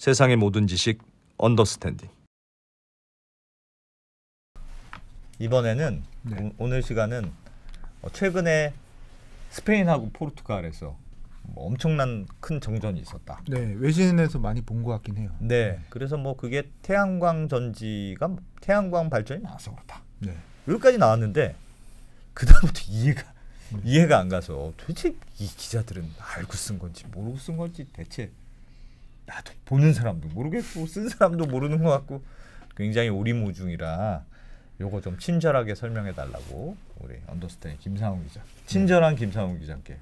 세상의 모든 지식 언더스탠딩. 이번에는 오늘 시간은 최근에 스페인하고 포르투갈에서 엄청난 큰 정전이 있었다. 네, 외신에서 많이 본 것 같긴 해요. 네, 그래서 뭐 그게 태양광 전지가 태양광 발전이 나와서 그렇다. 네. 여기까지 나왔는데 그 다음부터 이해가 안 가서 도대체 이 기자들은 알고 쓴 건지 모르고 쓴 건지 대체 나도 보는 사람도 모르겠고 쓴 사람도 모르는 것 같고 굉장히 오리무중이라 요거 좀 친절하게 설명해 달라고 우리 언더스탠 김상훈 기자, 친절한 김상훈 기자께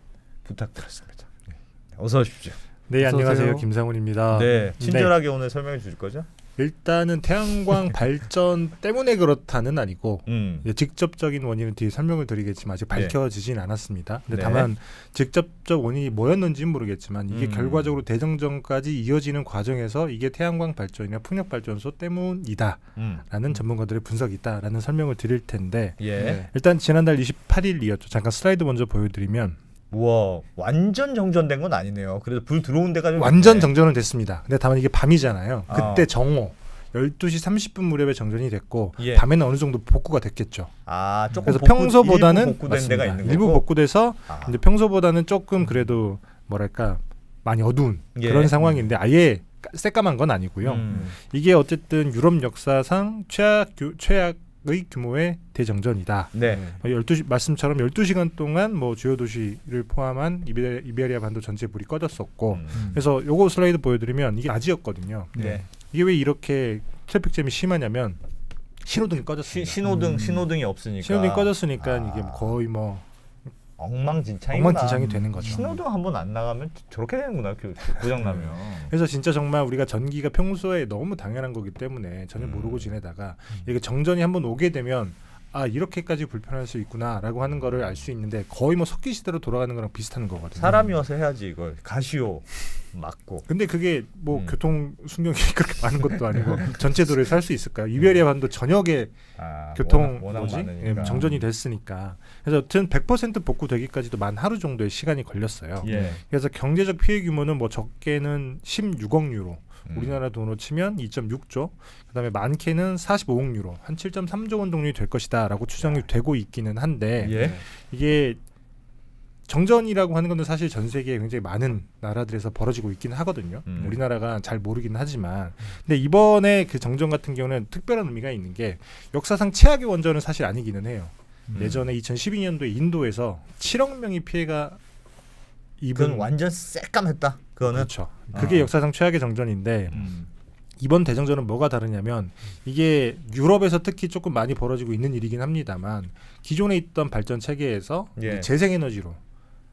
부탁드렸습니다. 네. 어서 오십시오. 네, 어서 안녕하세요. 오세요. 김상훈입니다. 네, 친절하게 오늘 설명해 주실 거죠? 일단은 태양광 발전 때문에 그렇다는 아니고 직접적인 원인은 뒤에 설명을 드리겠지만 아직 밝혀지진 않았습니다. 근데 다만 직접적 원인이 뭐였는지는 모르겠지만 이게 결과적으로 대정전까지 이어지는 과정에서 이게 태양광 발전이나 풍력 발전소 때문이다라는 전문가들의 분석이 있다라는 설명을 드릴 텐데 일단 지난달 28일이었죠. 잠깐 슬라이드 먼저 보여드리면 우와, 완전 정전된 건 아니네요. 그래도 불 들어온 데가 좀 완전 있네. 정전은 됐습니다. 근데 다만 이게 밤이잖아요. 그때 정오 12시 30분 무렵에 정전이 됐고 밤에는 어느 정도 복구가 됐겠죠. 조금 그래서 평소보다는 일부 복구된 데가 있는 거고. 일부 복구돼서 이제 평소보다는 조금 그래도 뭐랄까 많이 어두운 그런 상황인데 아예 새까만 건 아니고요. 이게 어쨌든 유럽 역사상 최악의 규모의 대정전이다. 12시 말씀처럼 12시간 동안 뭐 주요 도시를 포함한 이베리아 반도 전체에 불이 꺼졌었고 그래서 요거 슬라이드 보여드리면 이게 낮이었거든요. 이게 왜 이렇게 트래픽 잼이 심하냐면 신호등이 꺼졌습니다. 신호등이 없으니까. 신호등이 꺼졌으니까 이게 거의 뭐 엉망진창이 되는 거죠. 신호등 한번 안 나가면 저렇게 되는구나. 고장 나면. 그래서 진짜 정말 우리가 전기가 평소에 너무 당연한 거기 때문에 전혀 모르고 지내다가 이게 정전이 한번 오게 되면 이렇게까지 불편할 수 있구나라고 하는 거를 알 수 있는데 거의 뭐 석기 시대로 돌아가는 거랑 비슷한 거거든요. 사람이 와서 해야지 이걸 가시오 맞고. 근데 그게 뭐 교통 순경이 그렇게 많은 것도 아니고 전체 도로에 살 수 있을까요? 이베리아 반도 전역에 교통 워낙 정전이 됐으니까. 그래서 여튼 100% 복구되기까지도 만 하루 정도의 시간이 걸렸어요. 그래서 경제적 피해 규모는 뭐 적게는 16억 유로. 우리나라 돈으로 치면 2.6조, 그다음에 많게는 45억 유로, 한 7.3조 원 정도 될 것이다라고 추정이 되고 있기는 한데 이게 정전이라고 하는 건 사실 전 세계에 굉장히 많은 나라들에서 벌어지고 있긴 하거든요. 우리나라가 잘 모르긴 하지만 근데 이번에 그 정전 같은 경우는 특별한 의미가 있는 게 역사상 최악의 원전은 사실 아니기는 해요. 예전에 2012년도에 인도에서 7억 명이 피해가 그건 완전 새까맸다. 그거는 그렇죠. 그게 역사상 최악의 정전인데 이번 대정전은 뭐가 다르냐면 이게 유럽에서 특히 조금 많이 벌어지고 있는 일이긴 합니다만 기존에 있던 발전 체계에서 재생에너지로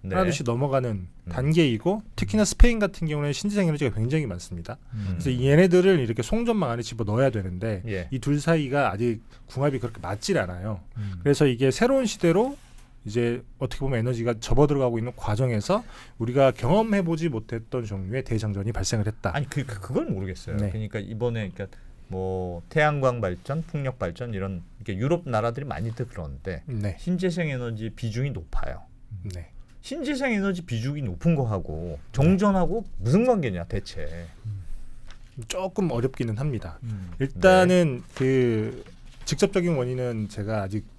하나둘씩 넘어가는 단계이고 특히나 스페인 같은 경우는 신재생에너지가 굉장히 많습니다. 그래서 얘네들을 이렇게 송전망 안에 집어 넣어야 되는데 이 둘 사이가 아직 궁합이 그렇게 맞질 않아요. 그래서 이게 새로운 시대로 이제 어떻게 보면 에너지가 접어들어가고 있는 과정에서 우리가 경험해보지 못했던 종류의 대정전이 발생을 했다. 아니 그걸 모르겠어요. 그러니까 이번에 뭐 태양광 발전, 풍력 발전 이런 유럽 나라들이 많이들 그러는데 신재생 에너지 비중이 높아요. 신재생 에너지 비중이 높은 거하고 정전하고 무슨 관계냐 대체? 조금 어렵기는 합니다. 일단은 그 직접적인 원인은 제가 아직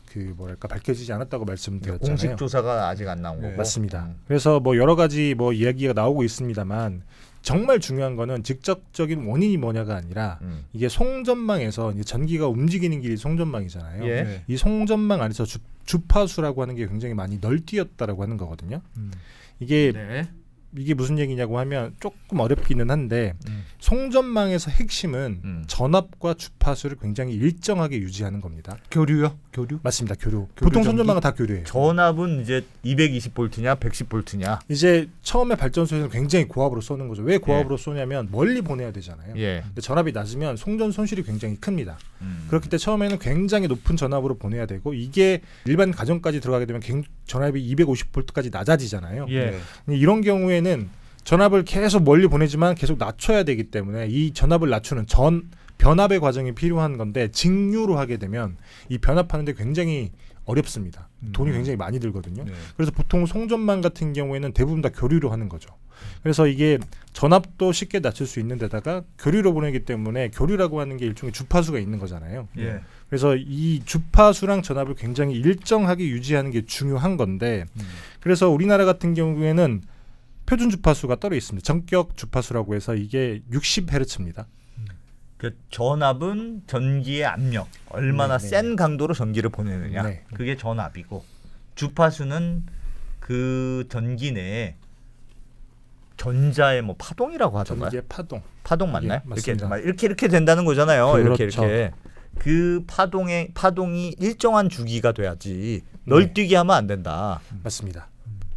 밝혀지지 않았다고 말씀드렸잖아요. 공식 조사가 아직 안 나온 거고. 맞습니다. 그래서 뭐 여러 가지 뭐 이야기가 나오고 있습니다만 정말 중요한 거는 직접적인 원인이 뭐냐가 아니라 이게 송전망에서 이제 전기가 움직이는 길이 송전망이잖아요. 이 송전망 안에서 주파수라고 하는 게 굉장히 많이 널뛰었다라고 하는 거거든요. 이게 무슨 얘기냐고 하면 조금 어렵기는 한데 송전망에서 핵심은 전압과 주파수를 굉장히 일정하게 유지하는 겁니다. 교류요? 교류? 맞습니다. 교류. 보통 송전망은 다 교류예요. 전압은 이제 220볼트냐 110볼트냐. 이제 처음에 발전소에서는 굉장히 고압으로 쏘는 거죠. 왜 고압으로 쏘냐면 멀리 보내야 되잖아요. 근데 전압이 낮으면 송전 손실이 굉장히 큽니다. 그렇기 때문에 처음에는 굉장히 높은 전압으로 보내야 되고 이게 일반 가정까지 들어가게 되면 전압이 250볼트까지 낮아지잖아요. 이런 경우에는 전압을 계속 멀리 보내지만 계속 낮춰야 되기 때문에 이 전압을 낮추는 변압의 과정이 필요한 건데 직류로 하게 되면 이 변압하는데 굉장히 어렵습니다. 돈이 굉장히 많이 들거든요. 네. 그래서 보통 송전망 같은 경우에는 대부분 다 교류로 하는 거죠. 그래서 이게 전압도 쉽게 낮출 수 있는 데다가 교류로 보내기 때문에 교류라고 하는 게 일종의 주파수가 있는 거잖아요. 예. 그래서 이 주파수랑 전압을 굉장히 일정하게 유지하는 게 중요한 건데 그래서 우리나라 같은 경우에는 표준 주파수가 따로 있습니다. 전격 주파수라고 해서 이게 60Hz입니다. 그 전압은 전기의 압력, 얼마나 네, 네. 센 강도로 전기를 보내느냐. 네. 그게 전압이고 주파수는 그 전기 내에 전자의 뭐 파동이라고 하던가요? 전기의 파동. 파동 맞나요? 예, 맞습니다. 이렇게 된다는 거잖아요. 그렇죠. 이렇게 그 파동이 일정한 주기가 돼야지 널뛰기 하면 안 된다. 맞습니다.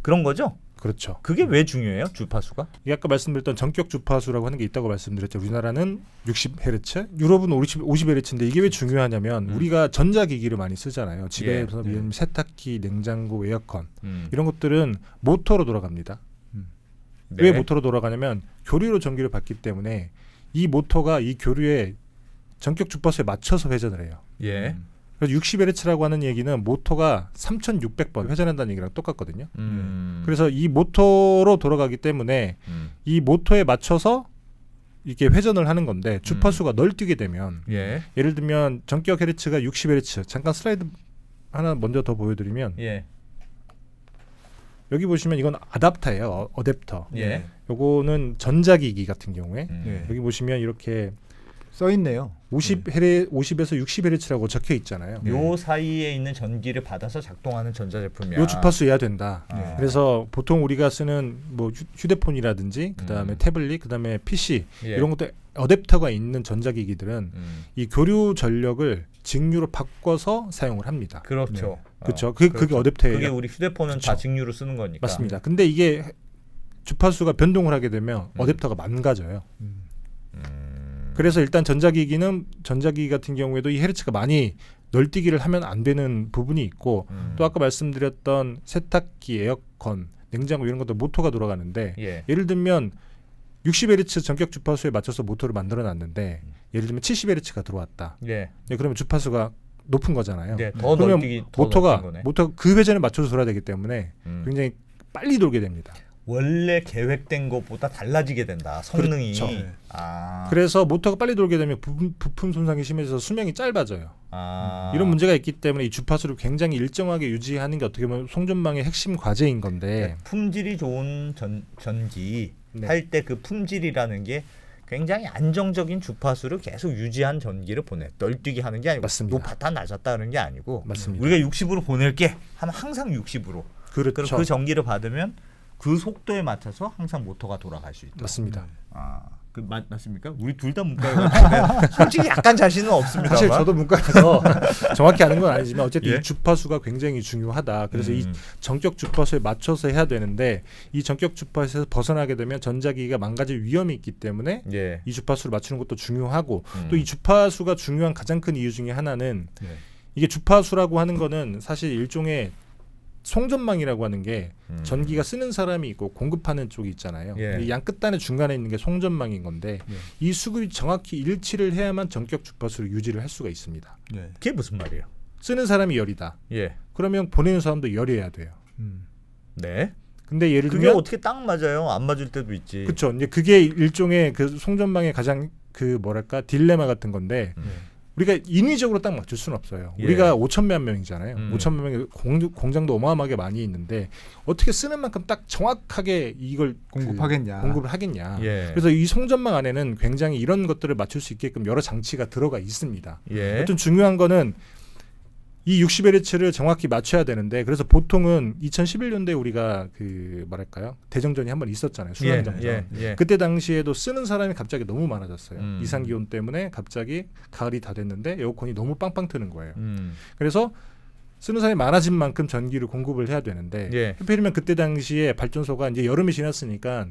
그런 거죠? 그렇죠. 그게 왜 중요해요? 주파수가? 이게 아까 말씀드렸던 전격 주파수라고 하는 게 있다고 말씀드렸죠. 우리나라는 60Hz, 유럽은 50Hz인데 이게 왜 중요하냐면 우리가 전자기기를 많이 쓰잖아요. 집에서 세탁기, 냉장고, 에어컨 이런 것들은 모터로 돌아갑니다. 네. 왜 모터로 돌아가냐면 교류로 전기를 받기 때문에 이 모터가 이 교류에 전격 주파수에 맞춰서 회전을 해요. 예. 그래서 60Hz라고 하는 얘기는 모터가 3,600번 회전한다는 얘기랑 똑같거든요. 그래서 이 모터로 돌아가기 때문에 이 모터에 맞춰서 이게 회전을 하는 건데 주파수가 널뛰게 되면 예. 예를 들면 전격 헤르츠가 60Hz 잠깐 슬라이드 하나 먼저 더 보여드리면 예. 여기 보시면 이건 아답터예요. 어댑터. 예. 요거는 전자기기 같은 경우에 네. 여기 보시면 이렇게 써 있네요. 50에서 60Hz라고 적혀 있잖아요. 요 사이에 있는 전기를 받아서 작동하는 전자제품이야. 요 주파수여야 된다. 아. 그래서 보통 우리가 쓰는 뭐 휴대폰이라든지 그다음에 태블릿, 그다음에 PC 예. 이런 것도 어댑터가 있는 전자기기들은 이 교류 전력을 직류로 바꿔서 사용을 합니다. 그렇죠. 그렇죠. 그게 그렇죠. 어댑터예요. 그게 우리 휴대폰은 다 그렇죠. 직류로 쓰는 거니까. 맞습니다. 근데 이게 주파수가 변동을 하게 되면 어댑터가 망가져요. 그래서 일단 전자기기 같은 경우에도 이 헤르츠가 많이 널뛰기를 하면 안 되는 부분이 있고 또 아까 말씀드렸던 세탁기, 에어컨, 냉장고 이런 것도 모터가 돌아가는데 예. 예를 들면 60Hz 전격 주파수에 맞춰서 모터를 만들어 놨는데 예를 들면 70Hz가 들어왔다. 예. 네, 그러면 주파수가 높은 거잖아요. 네, 더 그러면 널뛰기 더 넓힌 거네. 모터가 그 회전에 맞춰서 돌아야 되기 때문에 굉장히 빨리 돌게 됩니다. 원래 계획된 것보다 달라지게 된다. 성능이. 그렇죠. 아. 그래서 모터가 빨리 돌게 되면 부품 손상이 심해져서 수명이 짧아져요. 아. 이런 문제가 있기 때문에 이 주파수를 굉장히 일정하게 유지하는 게 어떻게 보면 송전망의 핵심 과제인 건데 품질이 좋은 전기 네. 할 때 그 품질이라는 게 굉장히 안정적인 주파수를 계속 유지한 전기를 보내. 널뛰기 하는 게 아니고 맞습니다. 높았다 낮았다 하는 게 아니고 맞습니다. 우리가 60으로 보낼게 하면 항상 60으로. 그럼 그렇죠. 그 전기를 받으면 그 속도에 맞춰서 항상 모터가 돌아갈 수 있다. 맞습니다. 아, 그 맞습니까? 우리 둘 다 문과여가지고 솔직히 약간 자신은 없습니다. 사실 저도 문과라서 정확히 아는 건 아니지만 어쨌든 예? 이 주파수가 굉장히 중요하다. 그래서 이 전격 주파수에 맞춰서 해야 되는데 이 전격 주파수에서 벗어나게 되면 전자기기가 망가질 위험이 있기 때문에 예. 이 주파수를 맞추는 것도 중요하고 또 이 주파수가 중요한 가장 큰 이유 중에 하나는 이게 주파수라고 하는 거는 사실 일종의 송전망이라고 하는 게 전기가 쓰는 사람이 있고 공급하는 쪽이 있잖아요. 예. 이 양 끝단의 중간에 있는 게 송전망인 건데 이 수급이 정확히 일치를 해야만 전격 주파수를 유지를 할 수가 있습니다. 그게 무슨 말이에요? 쓰는 사람이 열이다. 예. 그러면 보내는 사람도 열이어야 돼요. 네. 근데 예를 그게 들면 어떻게 딱 맞아요? 안 맞을 때도 있지. 그렇죠. 이제 그게 일종의 그 송전망의 가장 그 뭐랄까 딜레마 같은 건데 우리가 인위적으로 딱 맞출 수는 없어요. 예. 우리가 5천만 명이잖아요. 5천만 명이 공장도 어마어마하게 많이 있는데 어떻게 쓰는 만큼 딱 정확하게 이걸 공급하겠냐. 공급을 하겠냐. 예. 그래서 이 송전망 안에는 굉장히 이런 것들을 맞출 수 있게끔 여러 장치가 들어가 있습니다. 예. 하여튼 중요한 거는 이 60Hz를 정확히 맞춰야 되는데 그래서 보통은 2011년도에 우리가 그 뭐랄까요 대정전이 한번 있었잖아요. 수양정전. 예. 그때 당시에도 쓰는 사람이 갑자기 너무 많아졌어요. 이상 기온 때문에 갑자기 가을이 다 됐는데 에어컨이 너무 빵빵 트는 거예요. 그래서 쓰는 사람이 많아진 만큼 전기를 공급을 해야 되는데 예. 하필이면 그때 당시에 발전소가 이제 여름이 지났으니까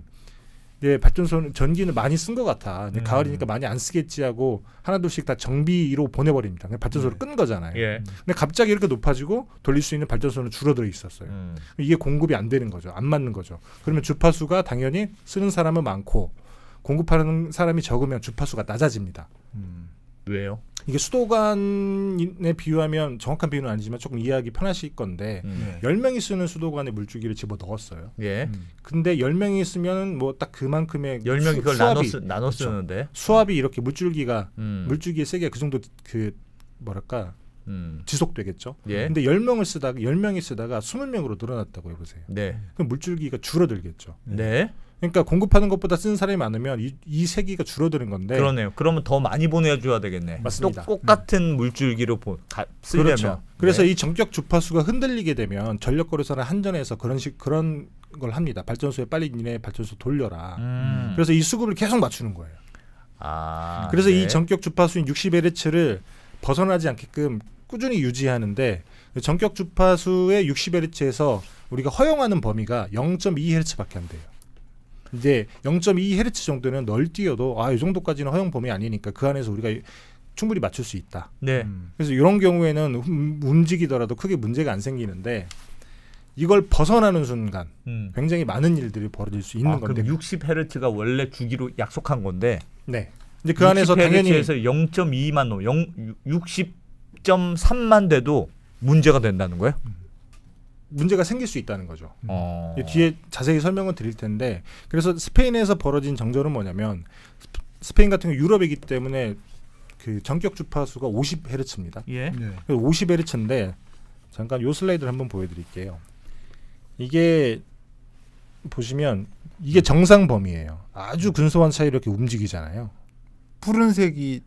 이제 발전소는 전기는 많이 쓴 것 같아. 이제 가을이니까 많이 안 쓰겠지 하고 하나둘씩 다 정비로 보내버립니다. 그냥 발전소를 끈 거잖아요. 예. 근데 갑자기 이렇게 높아지고 돌릴 수 있는 발전소는 줄어들어 있었어요. 이게 공급이 안 되는 거죠. 안 맞는 거죠. 그러면 주파수가 당연히 쓰는 사람은 많고 공급하는 사람이 적으면 주파수가 낮아집니다. 왜요? 이게 수도관에 비유하면 정확한 비유는 아니지만 조금 이해하기 편하실 건데 10명이 쓰는 수도관에 물줄기를 집어 넣었어요. 예. 근데 10명이 쓰면 뭐 딱 그만큼의 10명이 그걸 수압이, 나눠 쓰는데 수압이 이렇게 물줄기가 물줄기의 세기가 그 정도 그 뭐랄까 지속되겠죠. 예. 근데 10명이 쓰다가 20명으로 늘어났다고 해보세요. 네. 그럼 물줄기가 줄어들겠죠. 네. 그러니까 공급하는 것보다 쓰는 사람이 많으면 이 세기가 줄어드는 건데. 그러네요. 그러면 더 많이 보내줘야 되겠네. 맞습니다. 똑같은 물줄기로 쓰려면. 그렇죠. 그래서 네. 이 전격 주파수가 흔들리게 되면 전력거래소나 한전에서 그런 걸 합니다. 발전소에 빨리 니네 발전소 돌려라. 그래서 이 수급을 계속 맞추는 거예요. 아, 그래서 네. 이 전격 주파수인 60Hz를 벗어나지 않게끔 꾸준히 유지하는데 전격 주파수의 60Hz에서 우리가 허용하는 범위가 0.2Hz밖에 안 돼요. 이제 0.2Hz 정도는 널뛰어도 이 정도까지는 허용 범위 아니니까 그 안에서 우리가 충분히 맞출 수 있다. 네. 그래서 이런 경우에는 움직이더라도 크게 문제가 안 생기는데 이걸 벗어나는 순간 굉장히 많은 일들이 벌어질 수 있는 건데. 그럼 60Hz가 원래 주기로 약속한 건데. 네. 이제 그 안에서 당연히 0.2만 넘어 60.3만 돼도 문제가 된다는 거예요? 문제가 생길 수 있다는 거죠. 어. 뒤에 자세히 설명을 드릴 텐데 그래서 스페인에서 벌어진 정전은 뭐냐면 스페인 같은 경우 유럽이기 때문에 그 전격 주파수가 50Hz입니다. 예. 네. 50Hz인데 잠깐 요 슬라이드를 한번 보여드릴게요. 이게 보시면 이게 정상 범위예요. 아주 근소한 차이로 이렇게 움직이잖아요. 푸른색이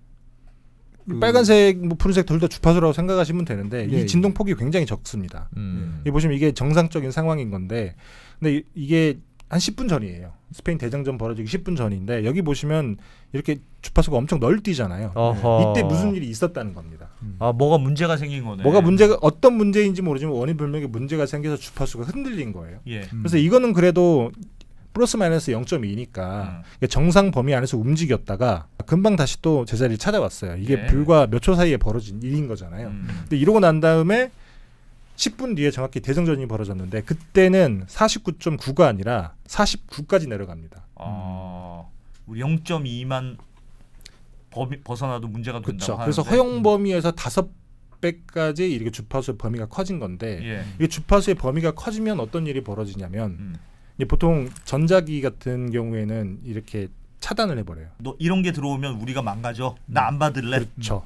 빨간색, 뭐 푸른색 둘 다 주파수라고 생각하시면 되는데 예, 이 진동 폭이 굉장히 적습니다. 이 보시면 이게 정상적인 상황인 건데, 근데 이게 한 10분 전이에요. 스페인 대장전 벌어지기 10분 전인데 여기 보시면 이렇게 주파수가 엄청 널뛰잖아요. 어허. 이때 무슨 일이 있었다는 겁니다. 뭐가 문제가 생긴 거네. 뭐가 문제가 어떤 문제인지 모르지만 원인 불명의 문제가 생겨서 주파수가 흔들린 거예요. 예. 그래서 이거는 그래도 플러스 마이너스 0.2니까 정상 범위 안에서 움직였다가 금방 다시 또 제자리를 찾아왔어요. 이게 네. 불과 몇 초 사이에 벌어진 일인 거잖아요. 근데 이러고 난 다음에 10분 뒤에 정확히 대정전이 벌어졌는데 그때는 49.9가 아니라 49까지 내려갑니다. 우리 0.2만 벗어나도 문제가 된다고 그렇죠. 하는데. 그래서 허용 범위에서 5배까지 이렇게 주파수의 범위가 커진 건데 예. 이게 주파수의 범위가 커지면 어떤 일이 벌어지냐면 이제 보통 전자기 같은 경우에는 이렇게 차단을 해버려요. 너 이런 게 들어오면 우리가 망가져. 나 안 받을래. 그렇죠.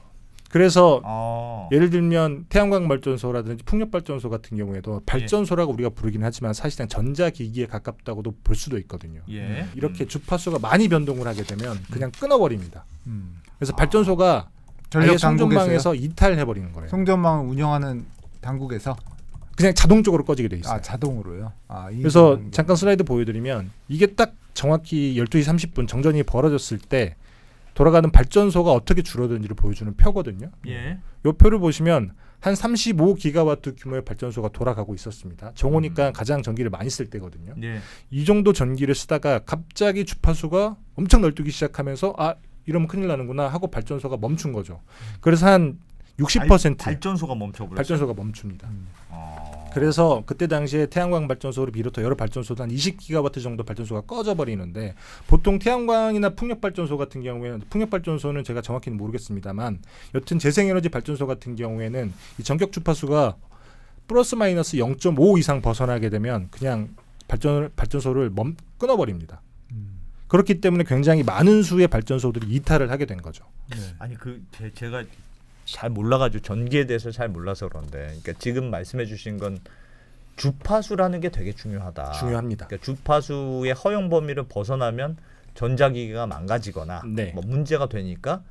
그래서 예를 들면 태양광 발전소라든지 풍력 발전소 같은 경우에도 발전소라고 우리가 부르긴 하지만 사실상 전자기기에 가깝다고도 볼 수도 있거든요. 예. 이렇게 주파수가 많이 변동을 하게 되면 그냥 끊어버립니다. 그래서 발전소가 전력 아예 송전망에서 이탈해버리는 거예요. 송전망을 운영하는 당국에서 그냥 자동적으로 꺼지게 돼 있어요. 자동으로요. 그래서 잠깐 슬라이드 보여드리면 이게 딱 정확히 12시 30분 정전이 벌어졌을 때 돌아가는 발전소가 어떻게 줄어드는지를 보여주는 표거든요. 예. 이 표를 보시면 한 35기가와트 규모의 발전소가 돌아가고 있었습니다. 정오니까 가장 전기를 많이 쓸 때거든요. 예. 이 정도 전기를 쓰다가 갑자기 주파수가 엄청 널뛰기 시작하면서 이러면 큰일 나는구나 하고 발전소가 멈춘 거죠. 그래서 한 60% 발전소가 멈춰버렸어요. 발전소가 멈춥니다. 그래서 그때 당시에 태양광 발전소를 비롯해 여러 발전소도 한 20기가와트 정도 발전소가 꺼져버리는데 보통 태양광이나 풍력 발전소 같은 경우에는 풍력 발전소는 제가 정확히는 모르겠습니다만 여튼 재생에너지 발전소 같은 경우에는 이 전격 주파수가 플러스 마이너스 0.5 이상 벗어나게 되면 그냥 발전소를 끊어버립니다. 그렇기 때문에 굉장히 많은 수의 발전소들이 이탈을 하게 된 거죠. 아니 제가 잘 몰라가지고 전기에 대해서 잘 몰라서 그런데, 그러니까 지금 말씀해주신 건 주파수라는 게 되게 중요하다. 중요합니다. 그러니까 주파수의 허용 범위를 벗어나면 전자기기가 망가지거나 뭐 문제가 되니까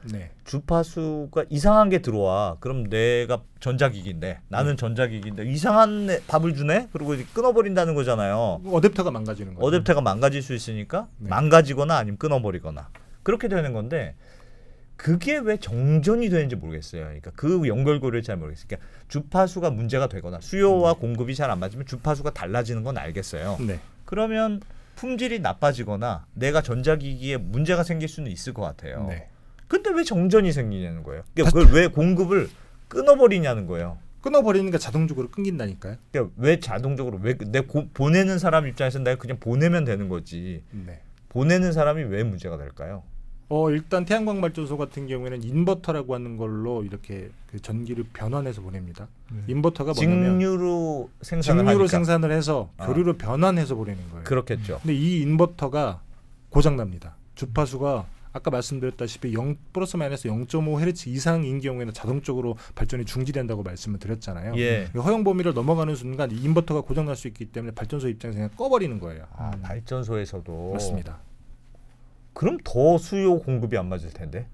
주파수가 이상한 게 들어와. 그럼 내가 전자기기인데 나는 전자기기인데 이상한 답을 주네. 그리고 끊어버린다는 거잖아요. 어댑터가 망가지는 거죠. 어댑터가 망가질 수 있으니까 망가지거나 아니면 끊어버리거나 그렇게 되는 건데. 그게 왜 정전이 되는지 모르겠어요. 그러니까 그 연결고리를 잘 모르겠어요. 그러니까 주파수가 문제가 되거나 수요와 공급이 잘 안 맞으면 주파수가 달라지는 건 알겠어요. 그러면 품질이 나빠지거나 내가 전자기기에 문제가 생길 수는 있을 것 같아요. 근데 왜 정전이 생기냐는 거예요. 그러니까 그걸 왜 공급을 끊어버리냐는 거예요. 끊어버리니까 자동적으로 끊긴다니까요. 그러니까 왜 자동적으로 보내는 사람 입장에서 내가 그냥 보내면 되는 거지. 보내는 사람이 왜 문제가 될까요? 일단 태양광 발전소 같은 경우에는 인버터라고 하는 걸로 이렇게 그 전기를 변환해서 보냅니다. 인버터가 뭐냐면 직류로 생산을 해서 교류로 변환해서 보내는 거예요. 그렇겠죠. 근데 이 인버터가 고장 납니다. 주파수가 아까 말씀드렸다시피 0 플러스 마이너스 0.5Hz 이상인 경우에는 자동적으로 발전이 중지된다고 말씀을 드렸잖아요. 예. 허용 범위를 넘어가는 순간 이 인버터가 고장 날 수 있기 때문에 발전소 입장에서 그냥 꺼버리는 거예요. 발전소에서도 맞습니다. 그럼 더 수요 공급이 안 맞을 텐데.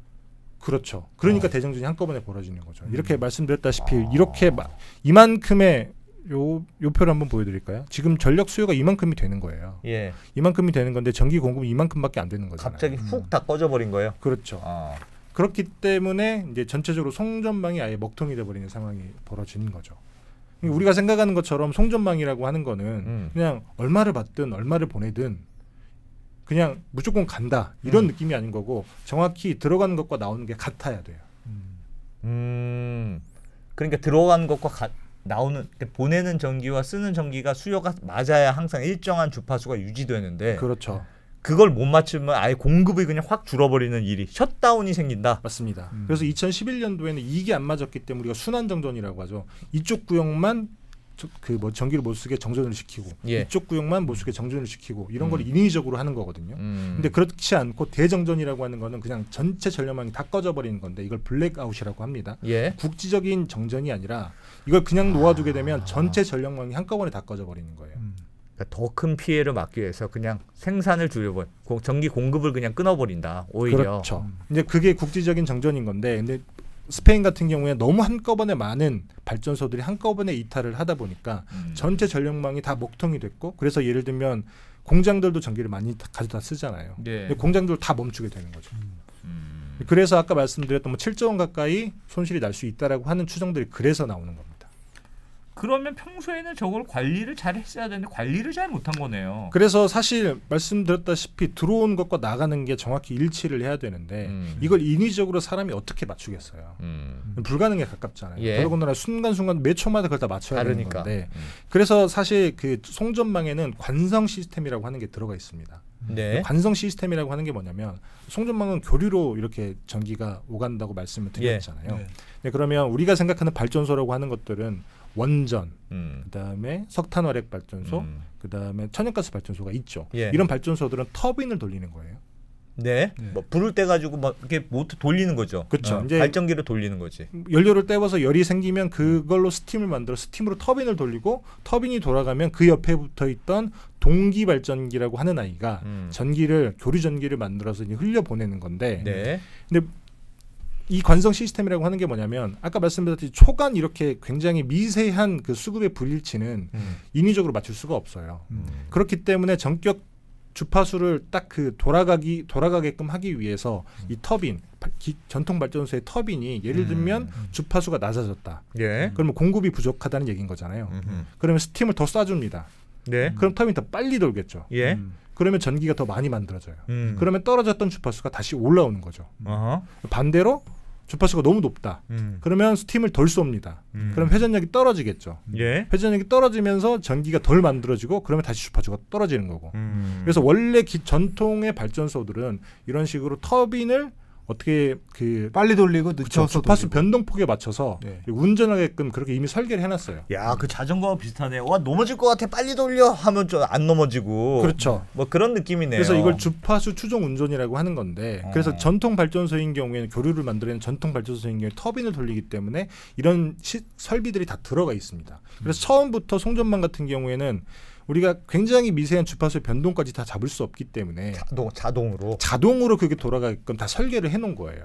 그렇죠. 그러니까 대정전이 한꺼번에 벌어지는 거죠. 이렇게 말씀드렸다시피 이렇게 이만큼의 요 표를 한번 보여드릴까요? 지금 전력 수요가 이만큼이 되는 거예요. 예. 이만큼이 되는 건데 전기 공급이 이만큼밖에 안 되는 거잖아요. 갑자기 훅 다 꺼져버린 거예요. 그렇죠. 그렇기 때문에 이제 전체적으로 송전망이 아예 먹통이 돼버리는 상황이 벌어지는 거죠. 우리가 생각하는 것처럼 송전망이라고 하는 거는 그냥 얼마를 받든 얼마를 보내든 그냥 무조건 간다 이런 느낌이 아닌 거고 정확히 들어가는 것과 나오는 게 같아야 돼요. 그러니까 들어가는 것과 나오는 보내는 전기와 쓰는 전기가 수요가 맞아야 항상 일정한 주파수가 유지되는데 그렇죠. 그걸 못 맞추면 아예 공급이 그냥 확 줄어버리는 일이 셧다운이 생긴다. 맞습니다. 그래서 2011년도에는 이게 안 맞았기 때문에 우리가 순환정전이라고 하죠. 이쪽 구역만 전기를 못 쓰게 정전을 시키고 이쪽 구역만 못 쓰게 정전을 시키고 이런 걸 인위적으로 하는 거거든요. 근데 그렇지 않고 대정전이라고 하는 거는 그냥 전체 전력망이 다 꺼져버리는 건데 이걸 블랙아웃이라고 합니다. 국지적인 정전이 아니라 이걸 그냥 놓아두게 되면 전체 전력망이 한꺼번에 다 꺼져버리는 거예요. 그러니까 더 큰 피해를 막기 위해서 그냥 생산을 줄여버린 전기 공급을 그냥 끊어버린다. 오히려. 그렇죠. 이제 그게 국지적인 정전인 건데 근데 스페인 같은 경우에 너무 한꺼번에 많은 발전소들이 한꺼번에 이탈을 하다 보니까 전체 전력망이 다 먹통이 됐고 그래서 예를 들면 공장들도 전기를 많이 가져다 쓰잖아요. 근데 공장들 다 멈추게 되는 거죠. 그래서 아까 말씀드렸던 7조 원 가까이 손실이 날 수 있다라고 하는 추정들이 그래서 나오는 겁니다. 그러면 평소에는 저걸 관리를 잘 했어야 되는데 관리를 잘 못한 거네요. 그래서 사실 말씀드렸다시피 들어온 것과 나가는 게 정확히 일치를 해야 되는데 이걸 인위적으로 사람이 어떻게 맞추겠어요. 불가능에 가깝잖아요. 더더군다나 순간순간 몇 초마다 그걸 다 맞춰야 되는 건데 그래서 사실 그 송전망에는 관성 시스템이라고 하는 게 들어가 있습니다. 관성 시스템이라고 하는 게 뭐냐면 송전망은 교류로 이렇게 전기가 오간다고 말씀을 드렸잖아요. 그러면 우리가 생각하는 발전소라고 하는 것들은 원전, 그다음에 석탄화력 발전소, 그다음에 천연가스 발전소가 있죠. 이런 발전소들은 터빈을 돌리는 거예요. 뭐 불을 떼 가지고 막 이렇게 모터 돌리는 거죠. 그렇죠. 이제 발전기를 돌리는 거지. 연료를 떼워서 열이 생기면 그걸로 스팀을 만들어 스팀으로 터빈을 돌리고 터빈이 돌아가면 그 옆에 붙어 있던 동기 발전기라고 하는 아이가 전기를 교류 전기를 만들어서 이제 흘려 보내는 건데. 근데 이 관성 시스템이라고 하는 게 뭐냐면 아까 말씀드렸듯이 초간 이렇게 굉장히 미세한 그 수급의 불일치는 인위적으로 맞출 수가 없어요. 그렇기 때문에 전격 주파수를 딱 그 돌아가게끔 하기 위해서 이 터빈 전통 발전소의 터빈이 예를 들면 주파수가 낮아졌다. 그러면 공급이 부족하다는 얘기인 거잖아요. 그러면 스팀을 더 쏴줍니다. 그럼 터빈이 더 빨리 돌겠죠. 그러면 전기가 더 많이 만들어져요. 그러면 떨어졌던 주파수가 다시 올라오는 거죠. 반대로 주파수가 너무 높다. 그러면 스팀을 덜 쏩니다. 그럼 회전력이 떨어지겠죠. 회전력이 떨어지면서 전기가 덜 만들어지고 그러면 다시 주파수가 떨어지는 거고. 그래서 원래 전통의 발전소들은 이런 식으로 터빈을 어떻게 빨리 돌리고 늦춰서 주파수 변동폭에 맞춰서 운전하게끔 그렇게 이미 설계를 해놨어요. 야, 그 자전거와 비슷하네요. 와, 넘어질 것 같아. 빨리 돌려 하면 좀 안 넘어지고. 그렇죠. 뭐 그런 느낌이네요. 그래서 이걸 주파수 추종 운전이라고 하는 건데 그래서 전통 발전소인 경우에는 교류를 만들어내는 전통 발전소인 경우에 터빈을 돌리기 때문에 이런 설비들이 다 들어가 있습니다. 그래서 처음부터 송전망 같은 경우에는 우리가 굉장히 미세한 주파수의 변동까지 다 잡을 수 없기 때문에 자동으로 그게 돌아가게끔 다 설계를 해놓은 거예요.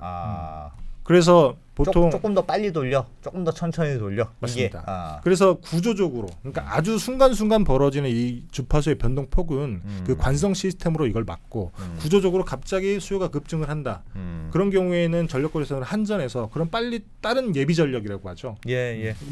그래서 보통 조금 더 빨리 돌려, 조금 더 천천히 돌려. 맞습니다. 그래서 구조적으로 그러니까 아주 순간순간 벌어지는 이 주파수의 변동폭은 그 관성 시스템으로 이걸 막고 구조적으로 갑자기 수요가 급증을 한다. 그런 경우에는 전력거래선을 한전해서 그럼 빨리 다른 예비 전력이라고 하죠.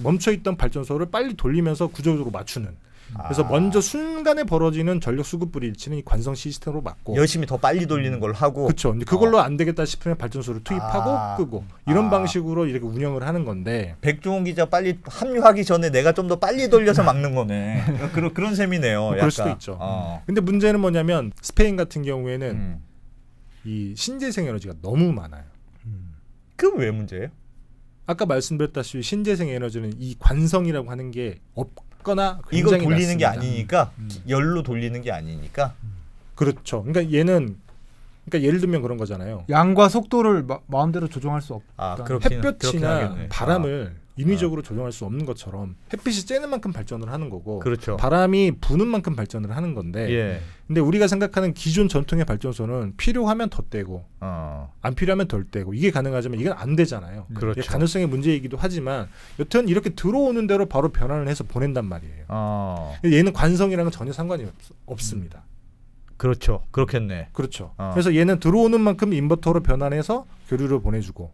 멈춰있던 발전소를 빨리 돌리면서 구조적으로 맞추는. 그래서 먼저 순간에 벌어지는 전력 수급 불일치는 이 관성 시스템으로 막고 열심히 더 빨리 돌리는 걸 하고 그렇죠. 그걸로 안 되겠다 싶으면 발전소를 투입하고 끄고 이런 방식으로 이렇게 운영을 하는 건데 백종원 기자 빨리 합류하기 전에 내가 좀 더 빨리 돌려서 막는 거네. 그런 셈이네요. 그럴 수도 있죠. 근데 문제는 뭐냐면 스페인 같은 경우에는 이 신재생 에너지가 너무 많아요. 그 왜 문제예요? 아까 말씀드렸다시피 신재생 에너지는 이 관성이라고 하는 게 없거나 이거 굉장히 돌리는 게 낮습니다. 아니니까 열로 돌리는 게 아니니까. 그렇죠. 그러니까 얘는 그러니까 예를 들면 그런 거잖아요. 양과 속도를 마음대로 조정할 수 없다. 아 그렇긴 햇볕이나 하겠네. 바람을 인위적으로 조정할 수 없는 것처럼 햇빛이 쬐는 만큼 발전을 하는 거고 그렇죠. 바람이 부는 만큼 발전을 하는 건데 예. 근데 우리가 생각하는 기존 전통의 발전소는 필요하면 더 떼고 안 필요하면 덜 떼고 이게 가능하지만 이건 안 되잖아요. 그렇죠. 이게 가능성의 문제이기도 하지만 여튼 이렇게 들어오는 대로 바로 변환을 해서 보낸단 말이에요. 얘는 관성이랑은 전혀 상관이 없습니다. 그렇죠. 그렇겠네. 그렇죠. 그래서 얘는 들어오는 만큼 인버터로 변환해서 교류를 보내주고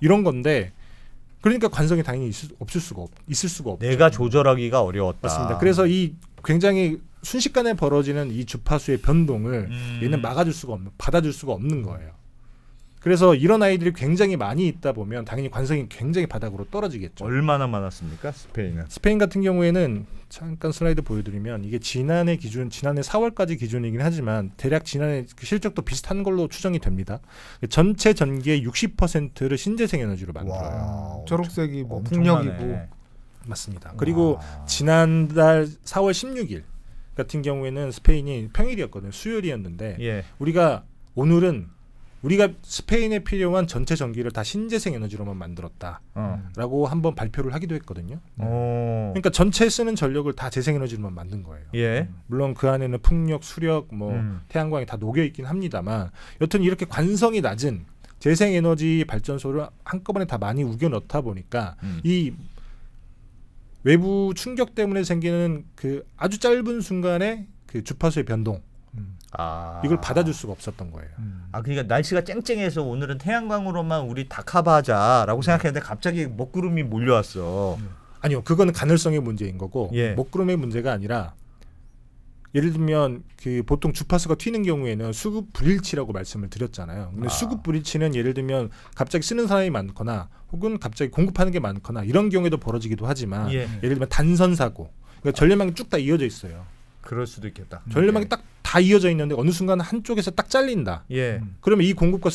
이런 건데 그러니까 관성이 당연히 있을 수가 없죠. 내가 조절하기가 어려웠다. 맞습니다. 그래서 이 굉장히 순식간에 벌어지는 이 주파수의 변동을 얘는 막아줄 수가 없는, 받아줄 수가 없는 거예요. 그래서 이런 아이들이 굉장히 많이 있다 보면 당연히 관성이 굉장히 바닥으로 떨어지겠죠. 얼마나 많았습니까? 스페인은? 스페인 같은 경우에는 잠깐 슬라이드 보여드리면 이게 지난해 4월까지 기준이긴 하지만 대략 지난해 그 실적도 비슷한 걸로 추정이 됩니다. 전체 전기의 60%를 신재생 에너지로 만들어요. 초록색이 뭐 엄청나네. 풍력이고. 맞습니다. 그리고 지난달 4월 16일 같은 경우에는 스페인이 평일이었거든요. 수요일이었는데 예. 오늘은 우리가 스페인에 필요한 전체 전기를 다 신재생 에너지로만 만들었다라고 한번 발표를 하기도 했거든요. 그러니까 전체 쓰는 전력을 다 재생 에너지로만 만든 거예요. 예. 물론 그 안에는 풍력, 수력, 태양광이 다 녹여 있긴 합니다만 여튼 이렇게 관성이 낮은 재생 에너지 발전소를 한꺼번에 다 많이 우겨 넣다 보니까 이 외부 충격 때문에 생기는 그 아주 짧은 순간에 그 주파수의 변동 이걸 받아줄 수가 없었던 거예요. 그러니까 날씨가 쨍쨍해서 오늘은 태양광으로만 우리 다 커버하자라고 생각했는데 갑자기 먹구름이 몰려왔어. 아니요, 그거는 가능성의 문제인 거고 예. 먹구름의 문제가 아니라 예를 들면 그 보통 주파수가 튀는 경우에는 수급 불일치라고 말씀을 드렸잖아요. 근데 수급 불일치는 예를 들면 갑자기 쓰는 사람이 많거나 혹은 갑자기 공급하는 게 많거나 이런 경우에도 벌어지기도 하지만 예. 예를 들면 단선 사고, 그러니까 전력망이 쭉 다 이어져 있어요. 그럴 수도 있겠다. 전력망이 딱 다 이어져 있는데 어느 순간 한쪽에서 딱 잘린다. 예. 그러면 이 공급과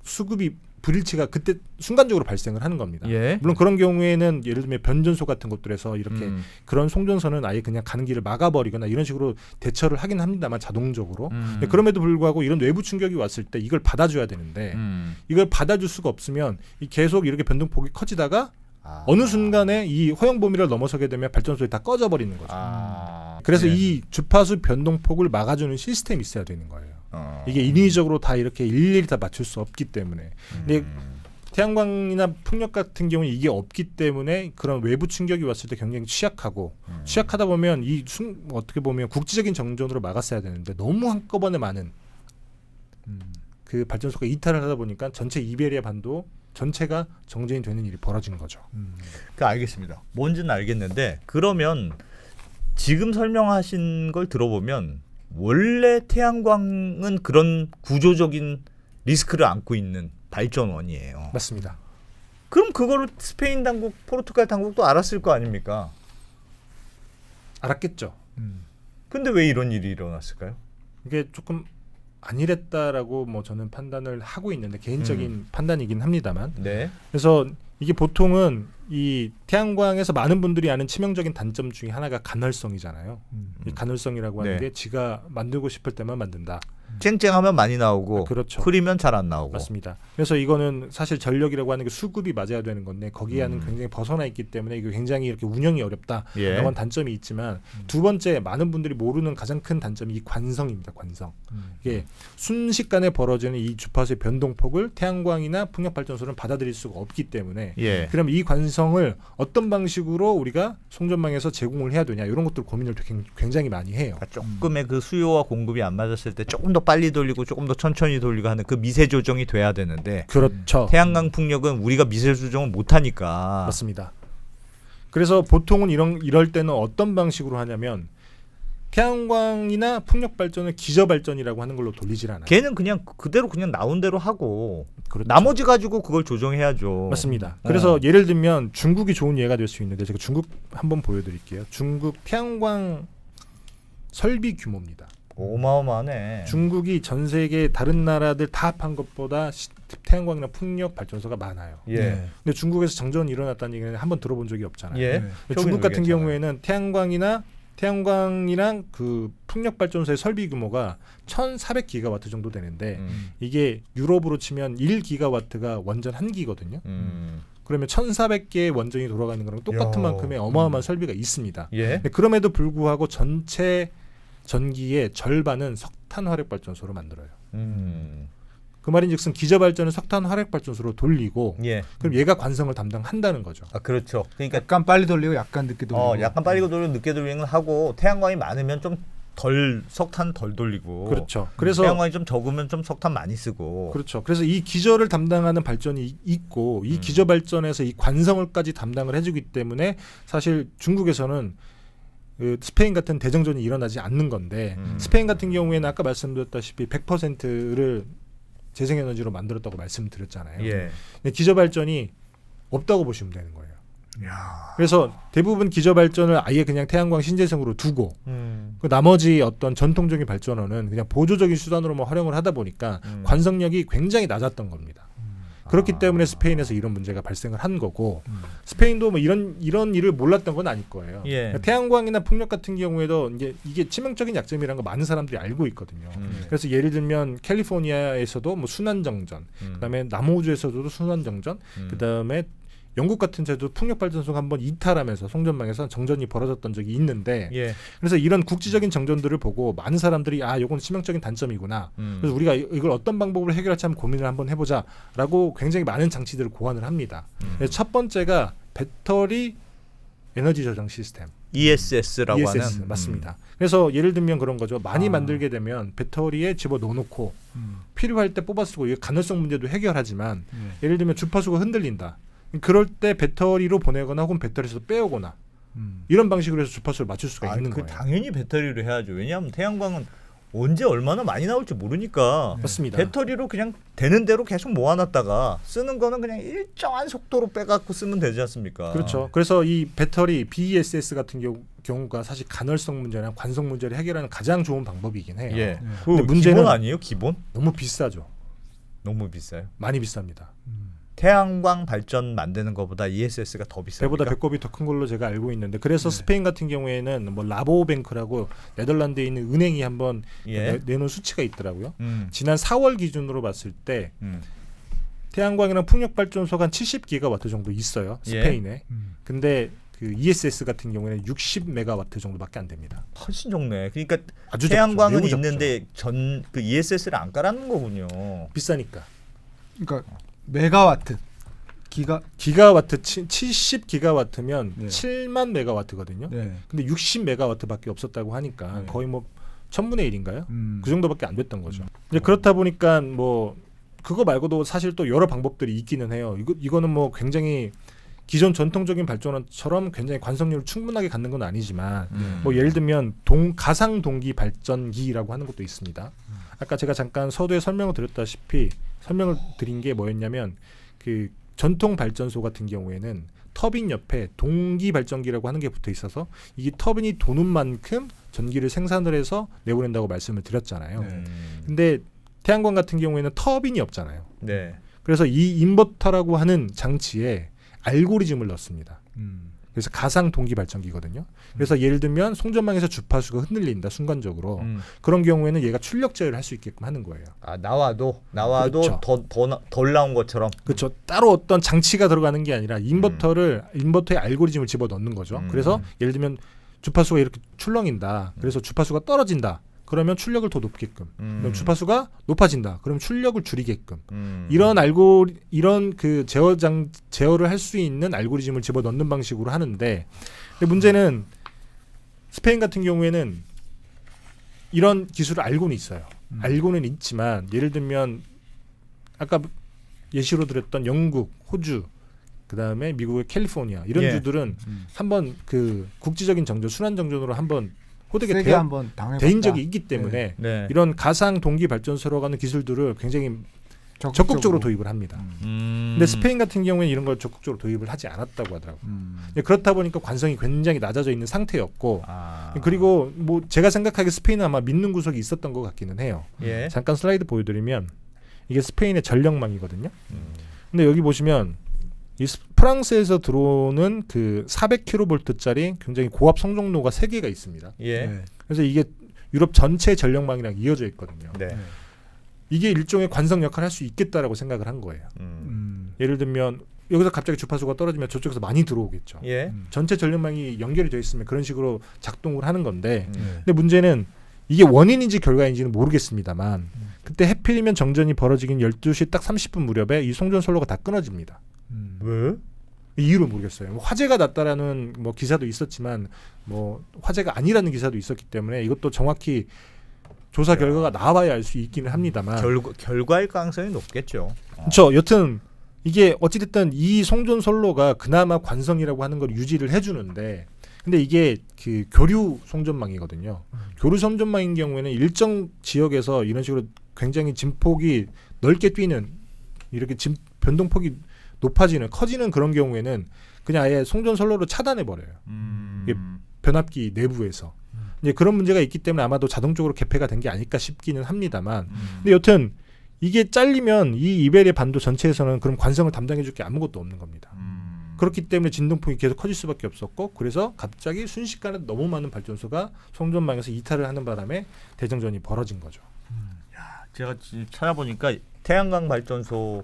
수급이 불일치가 그때 순간적으로 발생을 하는 겁니다. 예. 물론 그런 경우에는 예를 들면 변전소 같은 곳들에서 이렇게 그런 송전선은 아예 그냥 가는 길을 막아버리거나 이런 식으로 대처를 하긴 합니다만 자동적으로. 그럼에도 불구하고 이런 외부 충격이 왔을 때 이걸 받아줘야 되는데 이걸 받아줄 수가 없으면 계속 이렇게 변동폭이 커지다가 어느 순간에 이 허용 범위를 넘어서게 되면 발전소에 다 꺼져버리는 거죠. 그래서 이 주파수 변동폭을 막아주는 시스템이 있어야 되는 거예요. 이게 인위적으로 다 이렇게 일일이 다 맞출 수 없기 때문에. 근데 태양광이나 풍력 같은 경우는 이게 없기 때문에 그런 외부 충격이 왔을 때 굉장히 취약하고 취약하다 보면 어떻게 보면 국지적인 정전으로 막았어야 되는데 너무 한꺼번에 많은 그 발전소가 이탈을 하다 보니까 전체 이베리아 반도 전체가 정전이 되는 일이 벌어지는 거죠. 알겠습니다. 뭔지는 알겠는데 그러면 지금 설명하신 걸 들어보면 원래 태양광은 그런 구조적인 리스크를 안고 있는 발전원이에요. 맞습니다. 그럼 그거를 스페인 당국, 포르투갈 당국도 알았을 거 아닙니까? 알았겠죠. 근데 왜 이런 일이 일어났을까요? 이게 조금 아니랬다라고 뭐 저는 판단을 하고 있는데 개인적인 판단이긴 합니다만. 네. 그래서 이게 보통은 이 태양광에서 많은 분들이 아는 치명적인 단점 중에 하나가 간헐성이잖아요. 이 간헐성이라고 하는 게 지가 만들고 싶을 때만 만든다. 쨍쨍하면 많이 나오고 그렇죠. 흐리면 잘 안 나오고. 맞습니다. 그래서 이거는 사실 전력이라고 하는 게 수급이 맞아야 되는 건데 거기에는 굉장히 벗어나 있기 때문에 이게 굉장히 이렇게 운영이 어렵다. 이런 단점이 있지만 두 번째 많은 분들이 모르는 가장 큰 단점이 이 관성입니다. 관성. 이게 순식간에 벌어지는 이 주파수의 변동폭을 태양광이나 풍력발전소는 받아들일 수가 없기 때문에 그럼 이 관성을 어떤 방식으로 우리가 송전망에서 제공을 해야 되냐 이런 것들 고민을 굉장히 많이 해요. 그러니까 조금의 그 수요와 공급이 안 맞았을 때 조금 더 빨리 돌리고 조금 더 천천히 돌리고 하는 그 미세 조정이 돼야 되는데 그렇죠. 태양광 풍력은 우리가 미세 조정을 못 하니까. 맞습니다. 그래서 보통은 이럴 때는 어떤 방식으로 하냐면 태양광이나 풍력 발전을 기저 발전이라고 하는 걸로 돌리질 않아요. 걔는 그냥 그대로 그냥 나온 대로 하고 그렇죠. 나머지 가지고 그걸 조정해야죠. 맞습니다. 그래서 예를 들면 중국이 좋은 예가 될 수 있는데 제가 중국 한번 보여드릴게요. 중국 태양광 설비 규모입니다. 어마어마하네. 중국이 전 세계 다른 나라들 다 합한 것보다 태양광이나 풍력 발전소가 많아요. 예. 근데 중국에서 정전이 일어났다는 얘기는 한번 들어본 적이 없잖아요. 예. 근데 중국 같은 경우에는 태양광이랑 그 풍력 발전소의 설비 규모가 1,400기가와트 정도 되는데 이게 유럽으로 치면 1기가와트가 원전 1기거든요. 그러면 1,400개의 원전이 돌아가는 거랑 똑같은 만큼의 어마어마한 설비가 있습니다. 예. 근데 그럼에도 불구하고 전체 전기의 절반은 석탄 화력 발전소로 만들어요. 그 말인즉슨 기저 발전은 석탄 화력 발전소로 돌리고 예. 그럼 얘가 관성을 담당한다는 거죠. 아 그렇죠. 그러니까 약간 빨리 돌리고 약간 늦게 돌리고. 약간 빨리 돌리고 늦게 돌리는 걸 하고 태양광이 많으면 좀 덜 석탄 덜 돌리고. 그렇죠. 그래서 태양광이 좀 적으면 좀 석탄 많이 쓰고. 그렇죠. 그래서 이 기저를 담당하는 발전이 있고 이 기저 발전에서 이 관성을까지 담당을 해주기 때문에 사실 중국에서는 그 스페인 같은 대정전이 일어나지 않는 건데 스페인 같은 경우에는 아까 말씀드렸다시피 100%를 재생에너지로 만들었다고 말씀드렸잖아요. 예. 근데 기저 발전이 없다고 보시면 되는 거예요. 그래서 대부분 기저 발전을 아예 그냥 태양광 신재생으로 두고 그 나머지 어떤 전통적인 발전원은 그냥 보조적인 수단으로만 활용을 하다 보니까 관성력이 굉장히 낮았던 겁니다. 그렇기 때문에 스페인에서 이런 문제가 발생을 한 거고 스페인도 뭐 이런 일을 몰랐던 건 아닐 거예요. 예. 그러니까 태양광이나 풍력 같은 경우에도 이게 치명적인 약점이라는 거 많은 사람들이 알고 있거든요. 그래서 예를 들면 캘리포니아에서도 뭐 순환정전, 그다음에 남호주에서도 순환정전, 그다음에 영국 같은 데도 풍력 발전소가 한번 이탈하면서 송전망에서 정전이 벌어졌던 적이 있는데 예. 그래서 이런 국지적인 정전들을 보고 많은 사람들이 요건 치명적인 단점이구나. 그래서 우리가 이걸 어떤 방법으로 해결할지 한번 고민을 한번 해보자라고 굉장히 많은 장치들을 고안을 합니다. 그래서 첫 번째가 배터리 에너지 저장 시스템. ESS라고 ESS, 하는. 맞습니다. 그래서 예를 들면 그런 거죠. 많이 만들게 되면 배터리에 집어 넣어놓고 필요할 때 뽑아 쓰고 이게 가능성 문제도 해결하지만 예를 들면 주파수가 흔들린다. 그럴 때 배터리로 보내거나 혹은 배터리에서 빼오거나 이런 방식으로 해서 주파수를 맞출 수가 있는 거예요. 당연히 배터리로 해야죠. 왜냐하면 태양광은 언제 얼마나 많이 나올지 모르니까. 맞습니다. 배터리로 그냥 되는 대로 계속 모아놨다가 쓰는 거는 그냥 일정한 속도로 빼갖고 쓰면 되지 않습니까? 그렇죠. 그래서 이 배터리 BESS 같은 경우가 사실 간헐성 문제나 관성 문제를 해결하는 가장 좋은 방법이긴 해요. 예. 근데 문제는 기본 아니에요? 기본? 너무 비싸죠. 너무 비싸요. 많이 비쌉니다. 태양광 발전 만드는 것보다 ESS가 더 비쌉니까? 배보다 배꼽이 더 큰 걸로 제가 알고 있는데 그래서 스페인 같은 경우에는 뭐 라보뱅크라고 네덜란드에 있는 은행이 한번 내놓은 수치가 있더라고요. 지난 4월 기준으로 봤을 때 태양광이랑 풍력 발전소가 한 70기가와트 정도 있어요. 스페인에. 근데 그 ESS 같은 경우에는 60메가와트 정도밖에 안 됩니다. 훨씬 적네. 그러니까 아주 태양광은 적죠. 있는데 그 ESS를 안 깔아놓은 거군요. 비싸니까. 그러니까 메가와트 기가와트 70기가와트면 네. 7만 메가와트거든요. 네. 근데 60메가와트밖에 없었다고 하니까 네. 거의 뭐 1000분의 1인가요? 그 정도밖에 안 됐던 거죠. 이제 그렇다 보니까 뭐 그거 말고도 사실 또 여러 방법들이 있기는 해요. 이거는 뭐 굉장히 기존 전통적인 발전원처럼 굉장히 관성률을 충분하게 갖는 건 아니지만 뭐 예를 들면 가상 동기 발전기라고 하는 것도 있습니다. 아까 제가 잠깐 서두에 설명을 드린 게 뭐였냐면 그 전통 발전소 같은 경우에는 터빈 옆에 동기 발전기라고 하는 게 붙어 있어서 이게 터빈이 도는 만큼 전기를 생산을 해서 내보낸다고 말씀을 드렸잖아요. 근데 태양광 같은 경우에는 터빈이 없잖아요. 네. 그래서 이 인버터라고 하는 장치에 알고리즘을 넣습니다. 그래서 가상 동기 발전기거든요. 그래서 예를 들면 송전망에서 주파수가 흔들린다 순간적으로 그런 경우에는 얘가 출력 제어를 할 수 있게끔 하는 거예요. 나와도 그렇죠. 덜 나온 것처럼. 그렇죠. 따로 어떤 장치가 들어가는 게 아니라 인버터에 알고리즘을 집어 넣는 거죠. 그래서 예를 들면 주파수가 이렇게 출렁인다. 그래서 주파수가 떨어진다. 그러면 출력을 더 높게끔. 그럼 주파수가 높아진다. 그럼 출력을 줄이게끔. 이런 그 제어를 할 수 있는 알고리즘을 집어 넣는 방식으로 하는데 근데 문제는 스페인 같은 경우에는 이런 기술을 알고는 있어요. 알고는 있지만 예를 들면 아까 예시로 들었던 영국, 호주, 그다음에 미국의 캘리포니아 이런 주들은 한번 그 국지적인 정전, 순환 정전으로 한번 호되게 대인 적이 있기 때문에 이런 가상 동기 발전소로 가는 기술들을 굉장히 적극적으로 도입을 합니다. 근데 스페인 같은 경우에는 이런 걸 적극적으로 도입을 하지 않았다고 하더라고요. 그렇다 보니까 관성이 굉장히 낮아져 있는 상태였고 그리고 뭐 제가 생각하기에 스페인은 아마 믿는 구석이 있었던 것 같기는 해요. 예. 잠깐 슬라이드 보여드리면 이게 스페인의 전력망이거든요. 근데 여기 보시면 이 프랑스에서 들어오는 그 400kV짜리 굉장히 고압 성종로가 3개가 있습니다. 예. 네. 그래서 이게 유럽 전체 전력망이랑 이어져 있거든요. 네. 이게 일종의 관성 역할을 할 수 있겠다라고 생각을 한 거예요. 예를 들면 여기서 갑자기 주파수가 떨어지면 저쪽에서 많이 들어오겠죠. 예. 전체 전력망이 연결이 되어 있으면 그런 식으로 작동을 하는 건데 근데 문제는 이게 원인인지 결과인지는 모르겠습니다만 그때 해필이면 정전이 벌어지긴 12시 딱 30분 무렵에 이 송전 선로가 다 끊어집니다. 왜? 이유를 모르겠어요. 뭐 화재가 났다라는 뭐 기사도 있었지만 뭐 화재가 아니라는 기사도 있었기 때문에 이것도 정확히 조사 결과가 나와야 알 수 있기는 합니다만 결과일 가능성이 높겠죠. 그렇죠. 여튼 이게 어찌됐든 이 송전 선로가 그나마 관성이라고 하는 걸 유지를 해주는데 근데 이게 그 교류 송전망이거든요. 교류 송전망인 경우에는 일정 지역에서 이런 식으로 굉장히 진폭이 넓게 뛰는 이렇게 변동폭이 높아지는 커지는 그런 경우에는 그냥 아예 송전 선로를 차단해 버려요. 이게 변압기 내부에서 이제 그런 문제가 있기 때문에 아마도 자동적으로 개폐가 된 게 아닐까 싶기는 합니다만 근데 여튼 이게 잘리면 이 이베리아 반도 전체에서는 그럼 관성을 담당해 줄 게 아무것도 없는 겁니다. 그렇기 때문에 진동폭이 계속 커질 수밖에 없었고 그래서 갑자기 순식간에 너무 많은 발전소가 송전망에서 이탈을 하는 바람에 대정전이 벌어진 거죠. 야, 제가 찾아보니까 태양광 발전소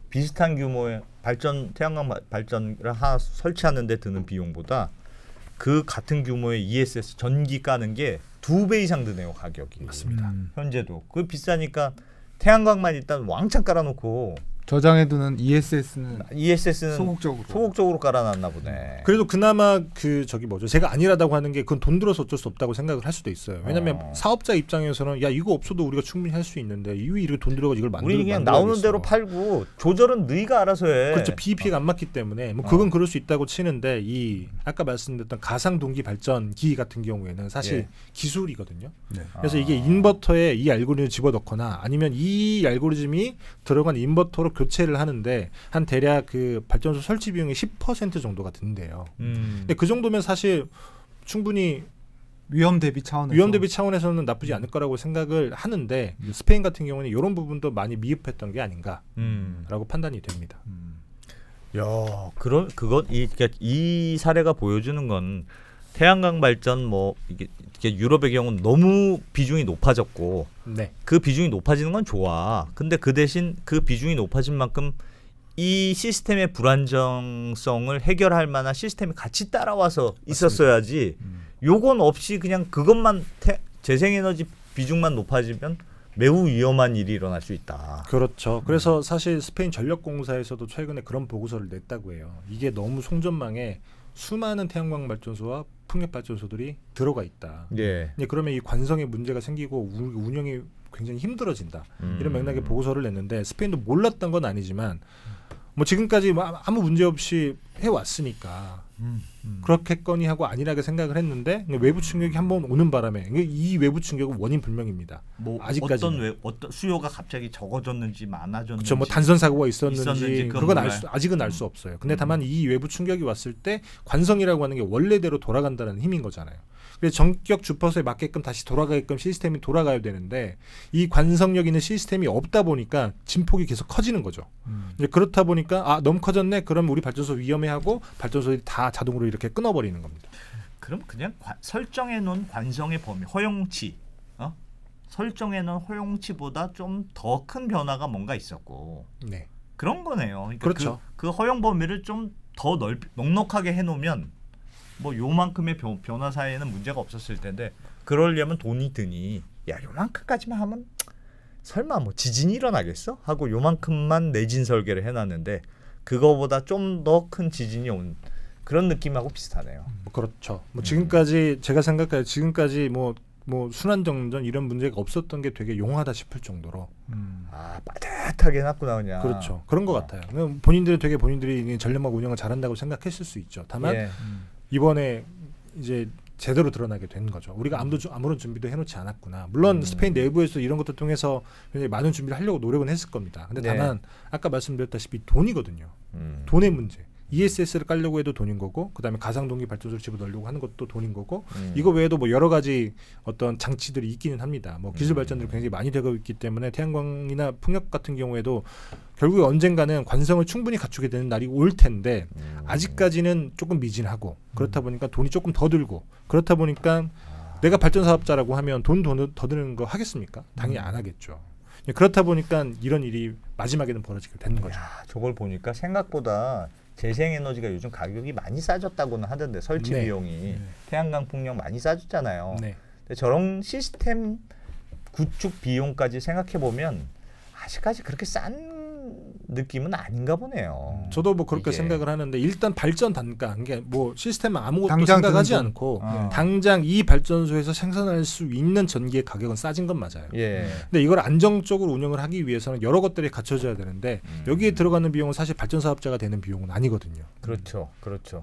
비슷한 규모의 태양광 발전을 하나 설치하는 데 드는 비용보다 그 같은 규모의 ESS 전기 까는 게 2배 이상 드네요, 가격이. 맞습니다. 현재도. 그 비싸니까 태양광만 일단 왕창 깔아놓고 저장해두는 ESS는 소극적으로 깔아놨나 보네. 그래도 그나마 그 저기 뭐죠? 제가 안일하다고 하는 게 그건 돈 들어서 어쩔 수 없다고 생각을 할 수도 있어요. 왜냐하면 사업자 입장에서는 야 이거 없어도 우리가 충분히 할 수 있는데 왜 이렇게 돈 들어가지고 이걸 만들어? 우리 그냥 나오는 대로 팔고 조절은 너희가 알아서 해. 그렇죠. BEP가 안 맞기 때문에 뭐 그건 그럴 수 있다고 치는데 이 아까 말씀드렸던 가상 동기 발전기 같은 경우에는 사실 기술이거든요. 네. 그래서 이게 인버터에 이 알고리즘을 집어넣거나 아니면 이 알고리즘이 들어간 인버터로 교체를 하는데 한 대략 그 발전소 설치 비용의 10% 정도가 든대요. 근데 그 정도면 사실 충분히 위험 대비 차원에서는 음. 나쁘지 않을 거라고 생각을 하는데 스페인 같은 경우는 이런 부분도 많이 미흡했던 게 아닌가라고 판단이 됩니다. 야, 이 사례가 보여주는 건 태양광 발전 뭐 이게 유럽의 경우는 너무 비중이 높아졌고 네. 그 비중이 높아지는 건 좋아. 근데 그 대신 그 비중이 높아진 만큼 이 시스템의 불안정성을 해결할 만한 시스템이 같이 따라와서 있었어야지. 요건 없이 그냥 그것만 재생에너지 비중만 높아지면 매우 위험한 일이 일어날 수 있다. 그렇죠. 그래서 사실 스페인 전력공사에서도 최근에 그런 보고서를 냈다고 해요. 이게 너무 송전망에 수많은 태양광 발전소와 풍력 발전소들이 들어가 있다. 예. 그러면 이 관성에 문제가 생기고 운영이 굉장히 힘들어진다. 이런 맥락의 보고서를 냈는데 스페인도 몰랐던 건 아니지만 뭐 지금까지 아무 문제 없이 해왔으니까 그렇겠거니 하고 안일하게 생각을 했는데 외부 충격이 한번 오는 바람에 이 외부 충격은 원인 불명입니다. 뭐 아직까지는. 어떤 수요가 갑자기 적어졌는지 많아졌는지 그렇죠. 뭐 단선 사고가 있었는지 그건 몰라요. 아직은 알 수 없어요. 근데 다만 이 외부 충격이 왔을 때 관성이라고 하는 게 원래대로 돌아간다는 힘인 거잖아요. 그래서 전격 주파수에 맞게끔 다시 돌아가게끔 시스템이 돌아가야 되는데 이 관성력 있는 시스템이 없다 보니까 진폭이 계속 커지는 거죠. 이제 그렇다 보니까 너무 커졌네. 그럼 우리 발전소 위험해하고 발전소들이 다 자동으로 이렇게 끊어버리는 겁니다. 그럼 그냥 설정해 놓은 관성의 범위, 허용치, 설정해 놓은 허용치보다 좀 더 큰 변화가 뭔가 있었고, 네, 그런 거네요. 그러니까 그렇죠. 그 허용 범위를 좀 더 넉넉하게 해놓으면 뭐 요만큼의 변화 사이에는 문제가 없었을 텐데 그러려면 돈이 드니 야 요만큼까지만 하면 설마 뭐 지진이 일어나겠어? 하고 요만큼만 내진 설계를 해놨는데 그거보다 좀 더 큰 지진이 온 그런 느낌하고 비슷하네요. 그렇죠. 뭐 지금까지 제가 생각할 지금까지 뭐 순환 정전 이런 문제가 없었던 게 되게 용하다 싶을 정도로 빠듯하게 해놨구나 그냥. 그렇죠. 그런 것 같아요. 본인들이 전력망 운영을 잘한다고 생각했을 수 있죠. 다만 이번에 이제 제대로 드러나게 된 거죠. 우리가 아무런 준비도 해놓지 않았구나. 물론 스페인 내부에서 이런 것들 통해서 굉장히 많은 준비를 하려고 노력은 했을 겁니다. 근데 다만 아까 말씀드렸다시피 돈이거든요. 돈의 문제. ESS를 깔려고 해도 돈인 거고, 그다음에 가상동기 발전소를 집어넣으려고 하는 것도 돈인 거고, 이거 외에도 뭐 여러 가지 어떤 장치들이 있기는 합니다. 뭐 기술 발전들이 굉장히 많이 되고 있기 때문에 태양광이나 풍력 같은 경우에도 결국에 언젠가는 관성을 충분히 갖추게 되는 날이 올 텐데 아직까지는 조금 미진하고, 그렇다 보니까 돈이 조금 더 들고, 그렇다 보니까 내가 발전 사업자라고 하면 돈 더 드는 거 하겠습니까? 당연히 안 하겠죠. 그렇다 보니까 이런 일이 마지막에는 벌어지게 되는 거죠. 저걸 보니까 생각보다 재생에너지가 요즘 가격이 많이 싸졌다고는 하던데, 설치 비용이 태양광 풍력 많이 싸졌잖아요. 근데 저런 시스템 구축 비용까지 생각해 보면 아직까지 그렇게 싼 느낌은 아닌가 보네요. 저도 뭐 그렇게 생각을 하는데, 일단 발전 단가, 이게 뭐 시스템 아무것도 당장 생각하지 않고 당장 이 발전소에서 생산할 수 있는 전기의 가격은 싸진 건 맞아요. 근데 이걸 안정적으로 운영을 하기 위해서는 여러 것들이 갖춰져야 되는데 여기에 들어가는 비용은 사실 발전 사업자가 되는 비용은 아니거든요. 그렇죠.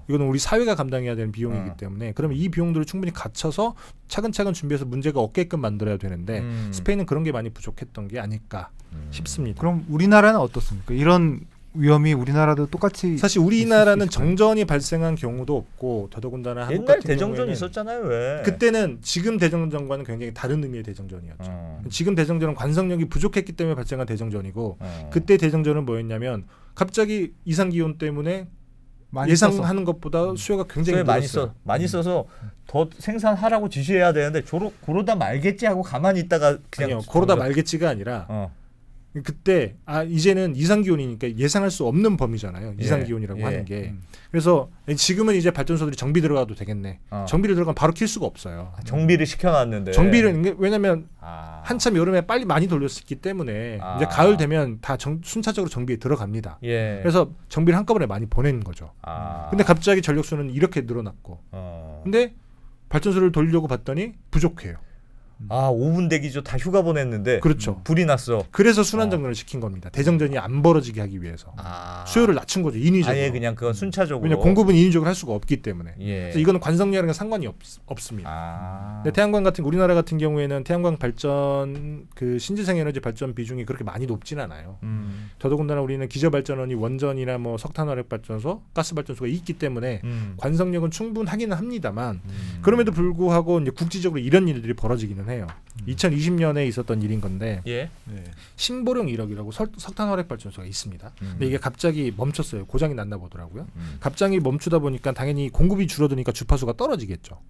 이거는 우리 사회가 감당해야 되는 비용이기 때문에, 그러면 이 비용들을 충분히 갖춰서 차근차근 준비해서 문제가 없게끔 만들어야 되는데 스페인은 그런 게 많이 부족했던 게 아닐까 싶습니다. 그럼 우리나라는 어떻습니까? 이런 위험이 우리나라도 똑같이, 사실 우리나라는 정전이 발생한 경우도 없고, 더더군다나 한국 옛날 같은 대정전 경우에는 있었잖아요. 왜? 그때는 지금 대정전과는 굉장히 다른 의미의 대정전이었죠. 지금 대정전은 관성력이 부족했기 때문에 발생한 대정전이고, 그때 대정전은 뭐였냐면 갑자기 이상기온 때문에 예상하는 것보다 수요가 굉장히 많이 써서 더 생산하라고 지시해야 되는데 그러다 말겠지 하고 가만히 있다가 그냥 아니요, 그러다 말겠지가 아니라 그때 이제는 이상기온이니까 예상할 수 없는 범위잖아요. 이상기온이라고 하는 게. 그래서 지금은 이제 발전소들이 정비 들어가도 되겠네. 정비를 들어가면 바로 킬 수가 없어요. 정비를 시켜놨는데. 정비를, 왜냐면 한참 여름에 빨리 많이 돌렸기 때문에 이제 가을 되면 다 순차적으로 정비에 들어갑니다. 그래서 정비를 한꺼번에 많이 보내는 거죠. 근데 갑자기 전력수는 이렇게 늘어났고, 근데 발전소를 돌리려고 봤더니 부족해요. 5분 대기죠. 다 휴가 보냈는데 그렇죠. 불이 났어. 그래서 순환정전을 시킨 겁니다. 대정전이 안 벌어지게 하기 위해서. 수요를 낮춘 거죠. 인위적으로. 아예 그냥 그건 순차적으로. 왜냐면 공급은 인위적으로 할 수가 없기 때문에. 그래서 이거는 관성력이랑 상관이 없습니다. 근데 태양광 같은, 우리나라 같은 경우에는 태양광 발전, 그 신재생 에너지 발전 비중이 그렇게 많이 높진 않아요. 더더군다나 우리는 기저발전원이 원전이나 뭐 석탄화력 발전소, 가스 발전소가 있기 때문에 관성력은 충분하기는 합니다만, 그럼에도 불구하고 이제 국지적으로 이런 일들이 벌어지기는 해요. 2020년에 있었던 일인 건데 신보령 1호기라고 석탄화력 발전소가 있습니다. 근데 이게 갑자기 멈췄어요. 고장이 났나 보더라고요. 갑자기 멈추다 보니까 당연히 공급이 줄어드니까 주파수가 떨어지겠죠.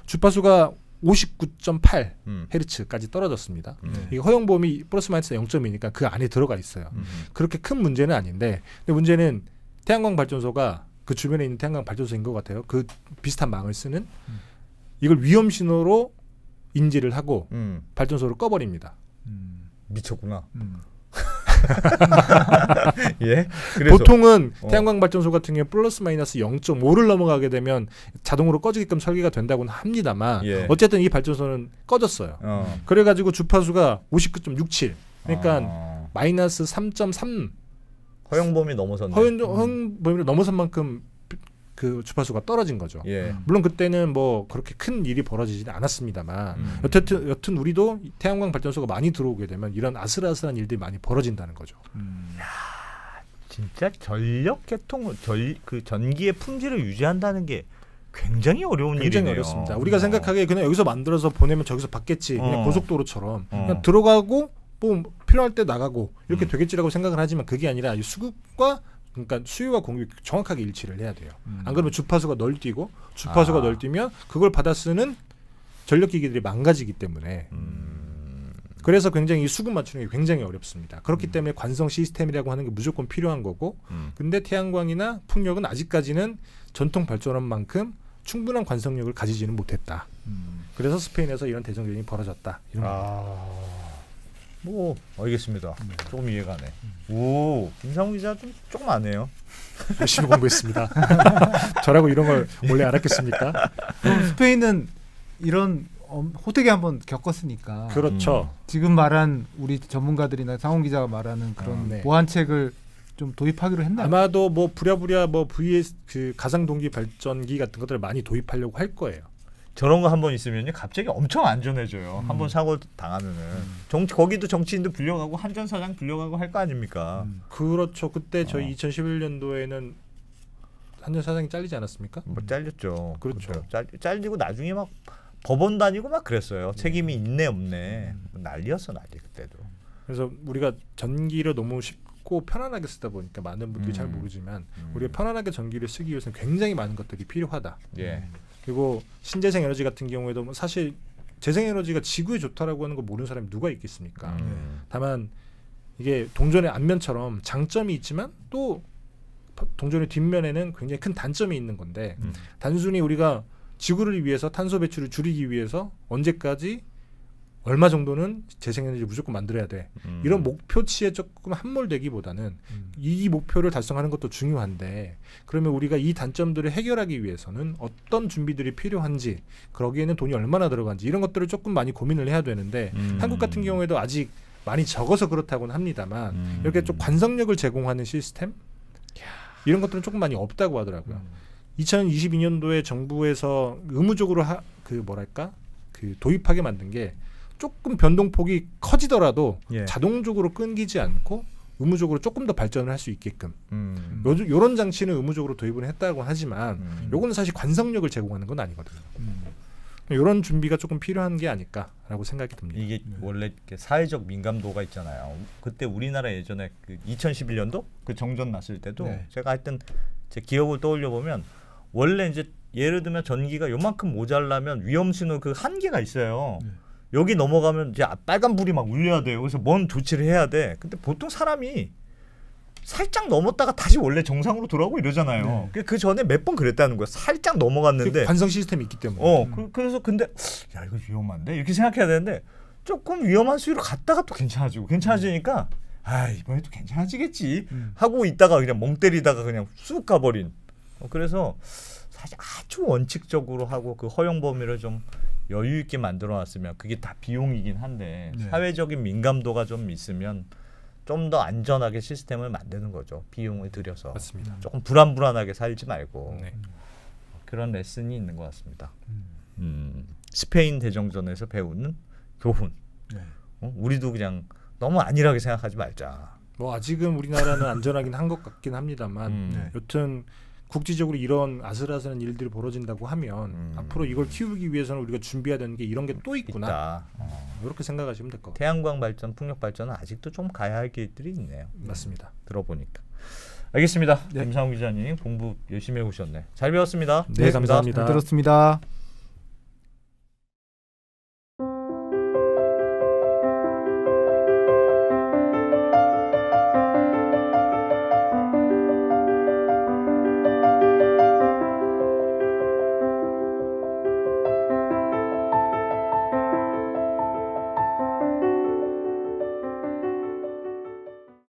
주파수가 59.8 헤르츠까지 떨어졌습니다. 이게 허용보험이 플러스 마이너스 0.2니까 그 안에 들어가 있어요. 그렇게 큰 문제는 아닌데, 근데 문제는 태양광 발전소가 그 주변에 있는 태양광 발전소인 것 같아요. 그 비슷한 망을 쓰는, 이걸 위험 신호로 인지를 하고 발전소를 꺼버립니다. 미쳤구나. 보통은 태양광 발전소 같은 경우 플러스 마이너스 0.5를 넘어가게 되면 자동으로 꺼지게끔 설계가 된다고는 합니다만 어쨌든 이 발전소는 꺼졌어요. 그래가지고 주파수가 59.67, 그러니까 마이너스 3.3 허용범위 넘어섰네. 허용범위를 넘어선 만큼 그 주파수가 떨어진 거죠. 물론 그때는 뭐 그렇게 큰 일이 벌어지지는 않았습니다만 여튼 우리도 태양광 발전소가 많이 들어오게 되면 이런 아슬아슬한 일들이 많이 벌어진다는 거죠. 야, 진짜 전력 개통, 그 전기의 품질을 유지한다는 게 굉장히 어려운 일이네요. 굉장히 어렵습니다. 우리가 생각하기에 그냥 여기서 만들어서 보내면 저기서 받겠지. 그냥 고속도로처럼 그냥 들어가고 뭐 필요할 때 나가고 이렇게 되겠지라고 생각을 하지만 그게 아니라 이 수급과, 그러니까 수요와 공급이 정확하게 일치를 해야 돼요. 안 그러면 주파수가 널뛰고, 주파수가 널뛰면 그걸 받아 쓰는 전력기기들이 망가지기 때문에 그래서 굉장히 이 수급 맞추는 게 굉장히 어렵습니다. 그렇기 때문에 관성 시스템이라고 하는 게 무조건 필요한 거고, 근데 태양광이나 풍력은 아직까지는 전통 발전원만큼 충분한 관성력을 가지지는 못했다. 그래서 스페인에서 이런 대정전이 벌어졌다. 이런 뭐 알겠습니다. 조금 이해가네. 오, 김상우 기자 좀 조금 아네요. 열심히 공부했습니다. 저라고 이런 걸 원래 알았겠습니까? 그럼 스페인은 이런 호되게 한번 겪었으니까. 그렇죠. 지금 말한 우리 전문가들이나 상훈 기자가 말하는 그런 보완책을 좀 도입하기로 했나요? 아마도 뭐 부랴부랴 뭐 VS 그 가상 동기 발전기 같은 것들을 많이 도입하려고 할 거예요. 저런 거 한 번 있으면요 갑자기 엄청 안전해져요. 한 번 사고 당하면은 거기도 정치인도 불려가고 한전 사장 불려가고 할 거 아닙니까? 그렇죠. 그때 저희 2011년도에는 한전 사장이 잘리지 않았습니까? 뭐 잘렸죠. 그렇죠. 잘리고 나중에 막 법원 다니고 막 그랬어요. 책임이 있네 없네 난리였어 난리 그때도. 그래서 우리가 전기를 너무 쉽고 편안하게 쓰다 보니까 많은 분들이 잘 모르지만 우리가 편안하게 전기를 쓰기 위해서는 굉장히 많은 것들이 필요하다. 예. 그리고 신재생 에너지 같은 경우에도 뭐 사실 재생에너지가 지구에 좋다라고 하는 거 모르는 사람이 누가 있겠습니까? 다만 이게 동전의 앞면처럼 장점이 있지만 또 동전의 뒷면에는 굉장히 큰 단점이 있는 건데 단순히 우리가 지구를 위해서 탄소 배출을 줄이기 위해서 언제까지 얼마 정도는 재생에너지를 무조건 만들어야 돼. 이런 목표치에 조금 함몰되기보다는 이 목표를 달성하는 것도 중요한데 그러면 우리가 이 단점들을 해결하기 위해서는 어떤 준비들이 필요한지 그러기에는 돈이 얼마나 들어간지 이런 것들을 조금 많이 고민을 해야 되는데 한국 같은 경우에도 아직 많이 적어서 그렇다고는 합니다만 이렇게 좀 관성력을 제공하는 시스템 이런 것들은 조금 많이 없다고 하더라고요. 2022년도에 정부에서 의무적으로 도입하게 만든 게 조금 변동폭이 커지더라도 자동적으로 끊기지 않고 의무적으로 조금 더 발전을 할 수 있게끔 이런 장치는 의무적으로 도입을 했다고 하지만 요거는 사실 관성력을 제공하는 건 아니거든요. 이런 준비가 조금 필요한 게 아닐까라고 생각이 듭니다. 이게 원래 사회적 민감도가 있잖아요. 그때 우리나라 예전에 그 2011년도 그 정전 났을 때도 제가 하여튼 제 기억을 떠올려 보면 원래 이제 예를 들면 전기가 요만큼 모자라면 위험 신호 그 한계가 있어요. 여기 넘어가면 이제 빨간 불이 막 울려야 돼요. 그래서 뭔 조치를 해야 돼. 근데 보통 사람이 살짝 넘었다가 다시 원래 정상으로 돌아오고 이러잖아요. 그 전에 몇 번 그랬다는 거야. 살짝 넘어갔는데 관성 시스템이 있기 때문에. 그래서 근데 야 이거 위험한데 이렇게 생각해야 되는데 조금 위험한 수위로 갔다가 또 괜찮아지니까 아 이번에도 괜찮아지겠지 하고 있다가 그냥 멍 때리다가 그냥 쑥 가버린. 그래서 사실 아주 원칙적으로 하고 그 허용 범위를 좀 여유 있게 만들어놨으면 그게 다 비용이긴 한데 사회적인 민감도가 좀 있으면 좀 더 안전하게 시스템을 만드는 거죠. 비용을 들여서. 맞습니다. 조금 불안불안하게 살지 말고 그런 레슨이 있는 것 같습니다. 스페인 대정전에서 배우는 교훈. 우리도 그냥 너무 안일하게 생각하지 말자. 뭐 아직은 우리나라는 안전하긴 한 것 같긴 합니다만 여튼 국지적으로 이런 아슬아슬한 일들이 벌어진다고 하면 앞으로 이걸 키우기 위해서는 우리가 준비해야 되는 게 이런 게 또 있구나. 이렇게 생각하시면 될 것 같아요. 태양광 발전, 풍력 발전은 아직도 좀 가야 할 길들이 있네요. 맞습니다. 들어보니까. 알겠습니다. 김상우 기자님 공부 열심히 해오셨네. 잘 배웠습니다. 네, 감사합니다. 잘 들었습니다.